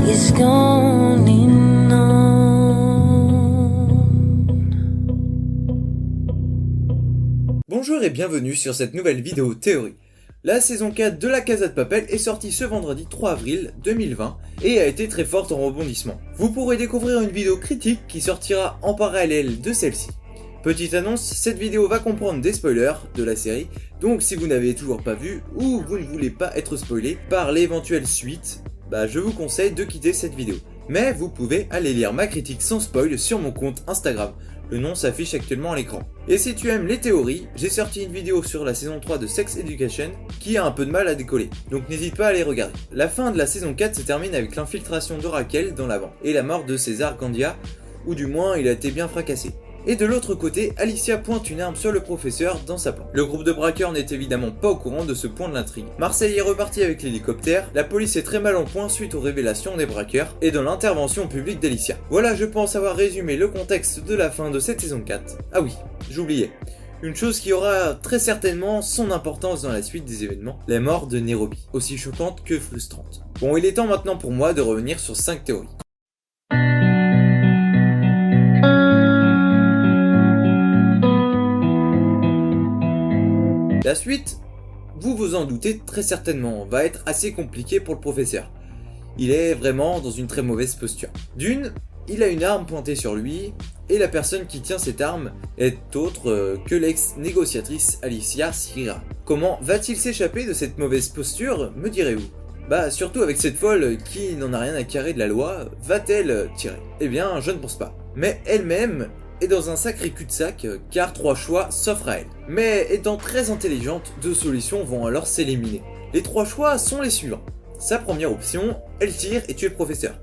is going on. Bonjour et bienvenue sur cette nouvelle vidéo théorie. La saison 4 de La Casa de Papel est sortie ce vendredi 3 avril 2020 et a été très forte en rebondissement. Vous pourrez découvrir une vidéo critique qui sortira en parallèle de celle-ci. Petite annonce, cette vidéo va comprendre des spoilers de la série, donc si vous n'avez toujours pas vu ou vous ne voulez pas être spoilé par l'éventuelle suite, je vous conseille de quitter cette vidéo. Mais vous pouvez aller lire ma critique sans spoil sur mon compte Instagram. Le nom s'affiche actuellement à l'écran. Et si tu aimes les théories, j'ai sorti une vidéo sur la saison 3 de Sex Education qui a un peu de mal à décoller, donc n'hésite pas à aller regarder. La fin de la saison 4 se termine avec l'infiltration de Raquel dans la banque et la mort de César Gandia, ou du moins il a été bien fracassé. Et de l'autre côté, Alicia pointe une arme sur le professeur dans sa planque. Le groupe de braqueurs n'est évidemment pas au courant de ce point de l'intrigue. Marseille est reparti avec l'hélicoptère, la police est très mal en point suite aux révélations des braqueurs et de l'intervention publique d'Alicia. Voilà, je pense avoir résumé le contexte de la fin de cette saison 4. Ah oui, j'oubliais. Une chose qui aura très certainement son importance dans la suite des événements, la mort de Nairobi, aussi choquante que frustrante. Bon, il est temps maintenant pour moi de revenir sur 5 théories. La suite, vous vous en doutez très certainement, va être assez compliquée pour le professeur. Il est vraiment dans une très mauvaise posture. D'une, il a une arme pointée sur lui, et la personne qui tient cette arme est autre que l'ex-négociatrice Alicia Sierra. Comment va-t-il s'échapper de cette mauvaise posture, me direz-vous ? Surtout avec cette folle qui n'en a rien à carrer de la loi, va-t-elle tirer ? Eh bien, je ne pense pas. Mais elle-même est dans un sacré cul-de-sac car 3 choix s'offrent à elle. Mais étant très intelligente, 2 solutions vont alors s'éliminer. Les 3 choix sont les suivants. Sa première option, elle tire et tue le professeur.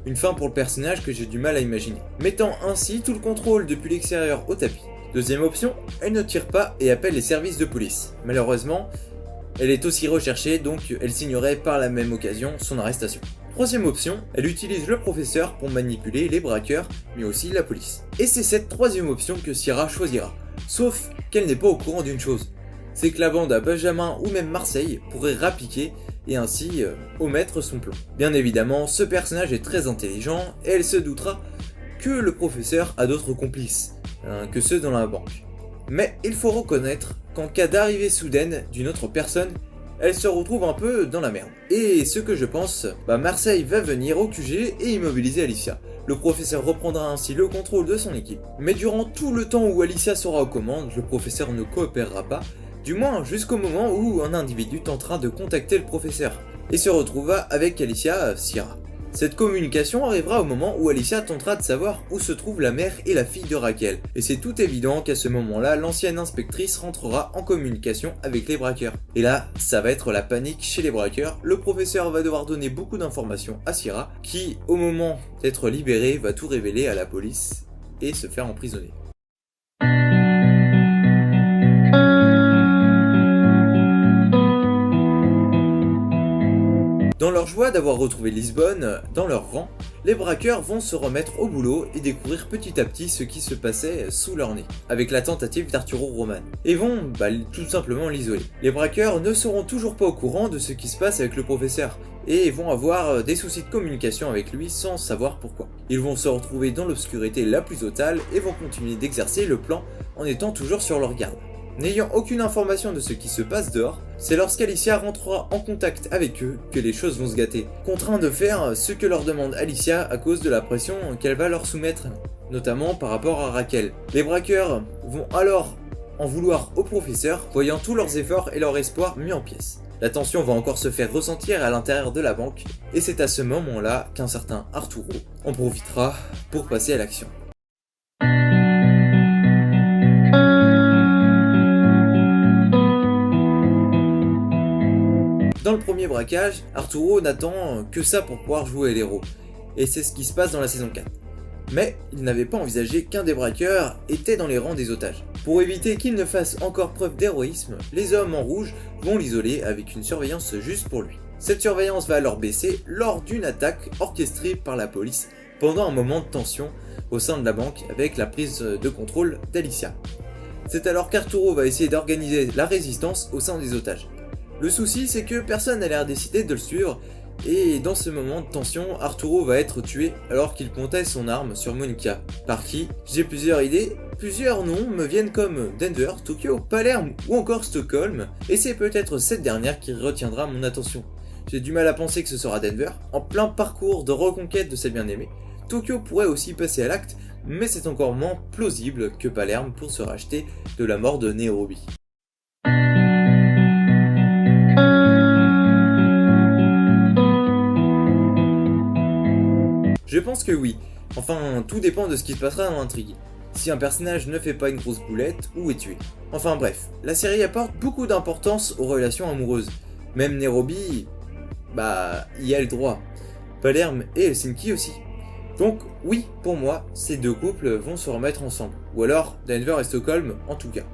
Une fin pour le personnage que j'ai du mal à imaginer, mettant ainsi tout le contrôle depuis l'extérieur au tapis. Deuxième option, elle ne tire pas et appelle les services de police. Malheureusement, elle est aussi recherchée, donc elle signerait par la même occasion son arrestation. Troisième option, elle utilise le professeur pour manipuler les braqueurs, mais aussi la police. Et c'est cette troisième option que Sierra choisira. Sauf qu'elle n'est pas au courant d'une chose. C'est que la bande à Benjamin ou même Marseille pourrait rappliquer et ainsi omettre son plan. Bien évidemment, ce personnage est très intelligent et elle se doutera que le professeur a d'autres complices que ceux dans la banque. Mais il faut reconnaître qu'en cas d'arrivée soudaine d'une autre personne, elle se retrouve un peu dans la merde. Et ce que je pense, Marseille va venir au QG et immobiliser Alicia. Le professeur reprendra ainsi le contrôle de son équipe. Mais durant tout le temps où Alicia sera aux commandes, le professeur ne coopérera pas, du moins jusqu'au moment où un individu tentera de contacter le professeur et se retrouvera avec Alicia Sierra. Cette communication arrivera au moment où Alicia tentera de savoir où se trouve la mère et la fille de Raquel. Et c'est tout évident qu'à ce moment-là, l'ancienne inspectrice rentrera en communication avec les braqueurs. Et là, ça va être la panique chez les braqueurs. Le professeur va devoir donner beaucoup d'informations à Sierra, qui, au moment d'être libérée, va tout révéler à la police et se faire emprisonner. Dans leur joie d'avoir retrouvé Lisbonne dans leur rang, les braqueurs vont se remettre au boulot et découvrir petit à petit ce qui se passait sous leur nez, avec la tentative d'Arturo Roman, et vont tout simplement l'isoler. Les braqueurs ne seront toujours pas au courant de ce qui se passe avec le professeur, et vont avoir des soucis de communication avec lui sans savoir pourquoi. Ils vont se retrouver dans l'obscurité la plus totale et vont continuer d'exercer le plan en étant toujours sur leur garde. N'ayant aucune information de ce qui se passe dehors, c'est lorsqu'Alicia rentrera en contact avec eux que les choses vont se gâter, contraints de faire ce que leur demande Alicia à cause de la pression qu'elle va leur soumettre, notamment par rapport à Raquel. Les braqueurs vont alors en vouloir au professeur, voyant tous leurs efforts et leur espoir mis en pièces. La tension va encore se faire ressentir à l'intérieur de la banque, et c'est à ce moment-là qu'un certain Arturo en profitera pour passer à l'action. Dans le premier braquage, Arturo n'attend que ça pour pouvoir jouer l'héros, et c'est ce qui se passe dans la saison 4. Mais il n'avait pas envisagé qu'un des braqueurs était dans les rangs des otages. Pour éviter qu'il ne fasse encore preuve d'héroïsme, les hommes en rouge vont l'isoler avec une surveillance juste pour lui. Cette surveillance va alors baisser lors d'une attaque orchestrée par la police pendant un moment de tension au sein de la banque avec la prise de contrôle d'Alicia. C'est alors qu'Arturo va essayer d'organiser la résistance au sein des otages. Le souci, c'est que personne n'a l'air décidé de le suivre Et dans ce moment de tension, Arturo va être tué alors qu'il pointait son arme sur Monica. Par qui? J'ai plusieurs idées, plusieurs noms me viennent comme Denver, Tokyo, Palerme ou encore Stockholm, et c'est peut-être cette dernière qui retiendra mon attention. J'ai du mal à penser que ce sera Denver, en plein parcours de reconquête de ses bien-aimés. Tokyo pourrait aussi passer à l'acte, mais c'est encore moins plausible que Palerme pour se racheter de la mort de Nairobi. Je pense que oui, enfin tout dépend de ce qui se passera dans l'intrigue. Si un personnage ne fait pas une grosse boulette ou est tué. Enfin bref, la série apporte beaucoup d'importance aux relations amoureuses. Même Nairobi, y a le droit. Palerme et Helsinki aussi. Donc oui, pour moi, ces deux couples vont se remettre ensemble. Ou alors Denver et Stockholm en tout cas.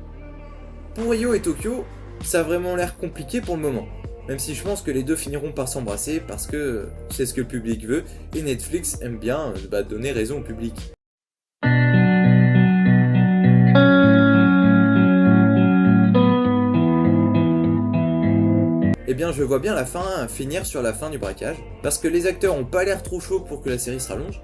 Pour Rio et Tokyo, ça a vraiment l'air compliqué pour le moment. Même si je pense que les deux finiront par s'embrasser parce que c'est ce que le public veut et Netflix aime bien donner raison au public. Eh bien je vois bien la fin finir sur la fin du braquage, parce que les acteurs ont pas l'air trop chauds pour que la série se rallonge.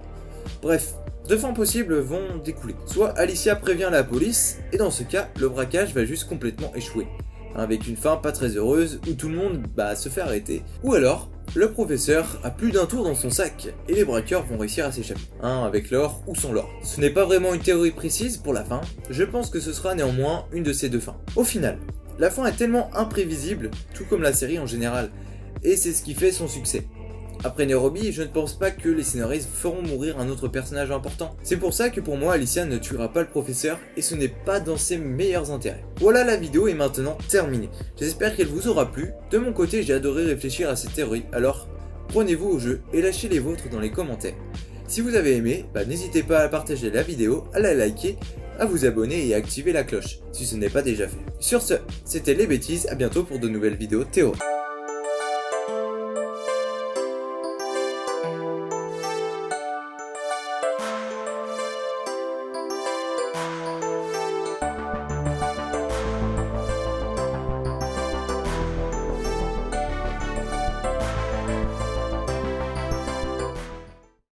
Bref, deux fins possibles vont découler. Soit Alicia prévient la police, et dans ce cas, le braquage va juste complètement échouer. Avec une fin pas très heureuse où tout le monde se fait arrêter. Ou alors, le professeur a plus d'un tour dans son sac et les braqueurs vont réussir à s'échapper. Avec l'or ou sans l'or. Ce n'est pas vraiment une théorie précise pour la fin, je pense que ce sera néanmoins une de ces deux fins. Au final, la fin est tellement imprévisible, tout comme la série en général, et c'est ce qui fait son succès. Après Nairobi, je ne pense pas que les scénaristes feront mourir un autre personnage important. C'est pour ça que pour moi, Alicia ne tuera pas le professeur et ce n'est pas dans ses meilleurs intérêts. Voilà, la vidéo est maintenant terminée. J'espère qu'elle vous aura plu. De mon côté, j'ai adoré réfléchir à cette théorie, alors prenez-vous au jeu et lâchez les vôtres dans les commentaires. Si vous avez aimé, n'hésitez pas à partager la vidéo, à la liker, à vous abonner et à activer la cloche, si ce n'est pas déjà fait. Sur ce, c'était Les Bêtises, à bientôt pour de nouvelles vidéos théories.